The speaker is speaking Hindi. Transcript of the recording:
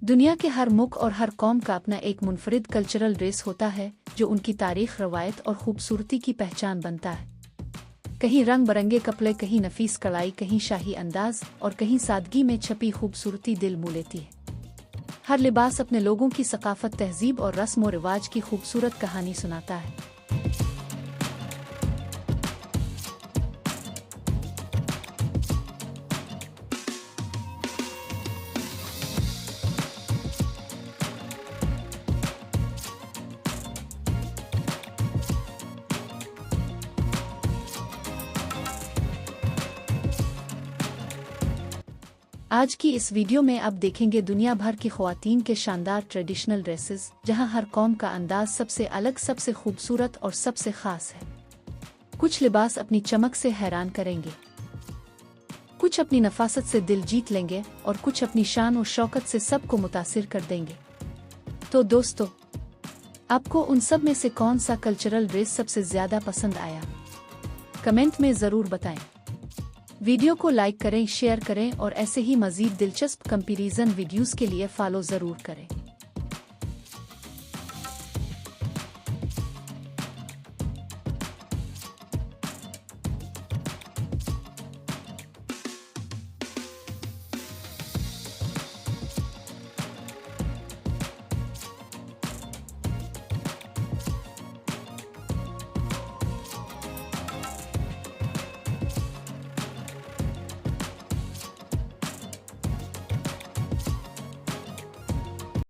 दुनिया के हर मुल्क और हर कौम का अपना एक मुनफरिद कल्चरल ड्रेस होता है जो उनकी तारीख, रवायत और खूबसूरती की पहचान बनता है। कहीं रंग बरंगे कपड़े, कहीं नफीस कढ़ाई, कहीं शाही अंदाज और कहीं सादगी में छपी खूबसूरती दिल मोह लेती है। हर लिबास अपने लोगों की सकाफत, तहजीब और रस्म व रिवाज की खूबसूरत कहानी सुनाता है। आज की इस वीडियो में आप देखेंगे दुनिया भर की ख्वातीन के शानदार ट्रेडिशनल ड्रेसेस, जहां हर कौम का अंदाज सबसे अलग, सबसे खूबसूरत और सबसे खास है। कुछ लिबास अपनी चमक से हैरान करेंगे, कुछ अपनी नफासत से दिल जीत लेंगे और कुछ अपनी शान और शौकत से सबको मुतासिर कर देंगे। तो दोस्तों, आपको उन सब में से कौन सा कल्चरल ड्रेस सबसे ज्यादा पसंद आया? कमेंट में ज़रूर बताएं। वीडियो को लाइक करें, शेयर करें और ऐसे ही मज़ीद दिलचस्प कंपैरिजन वीडियोस के लिए फॉलो ज़रूर करें।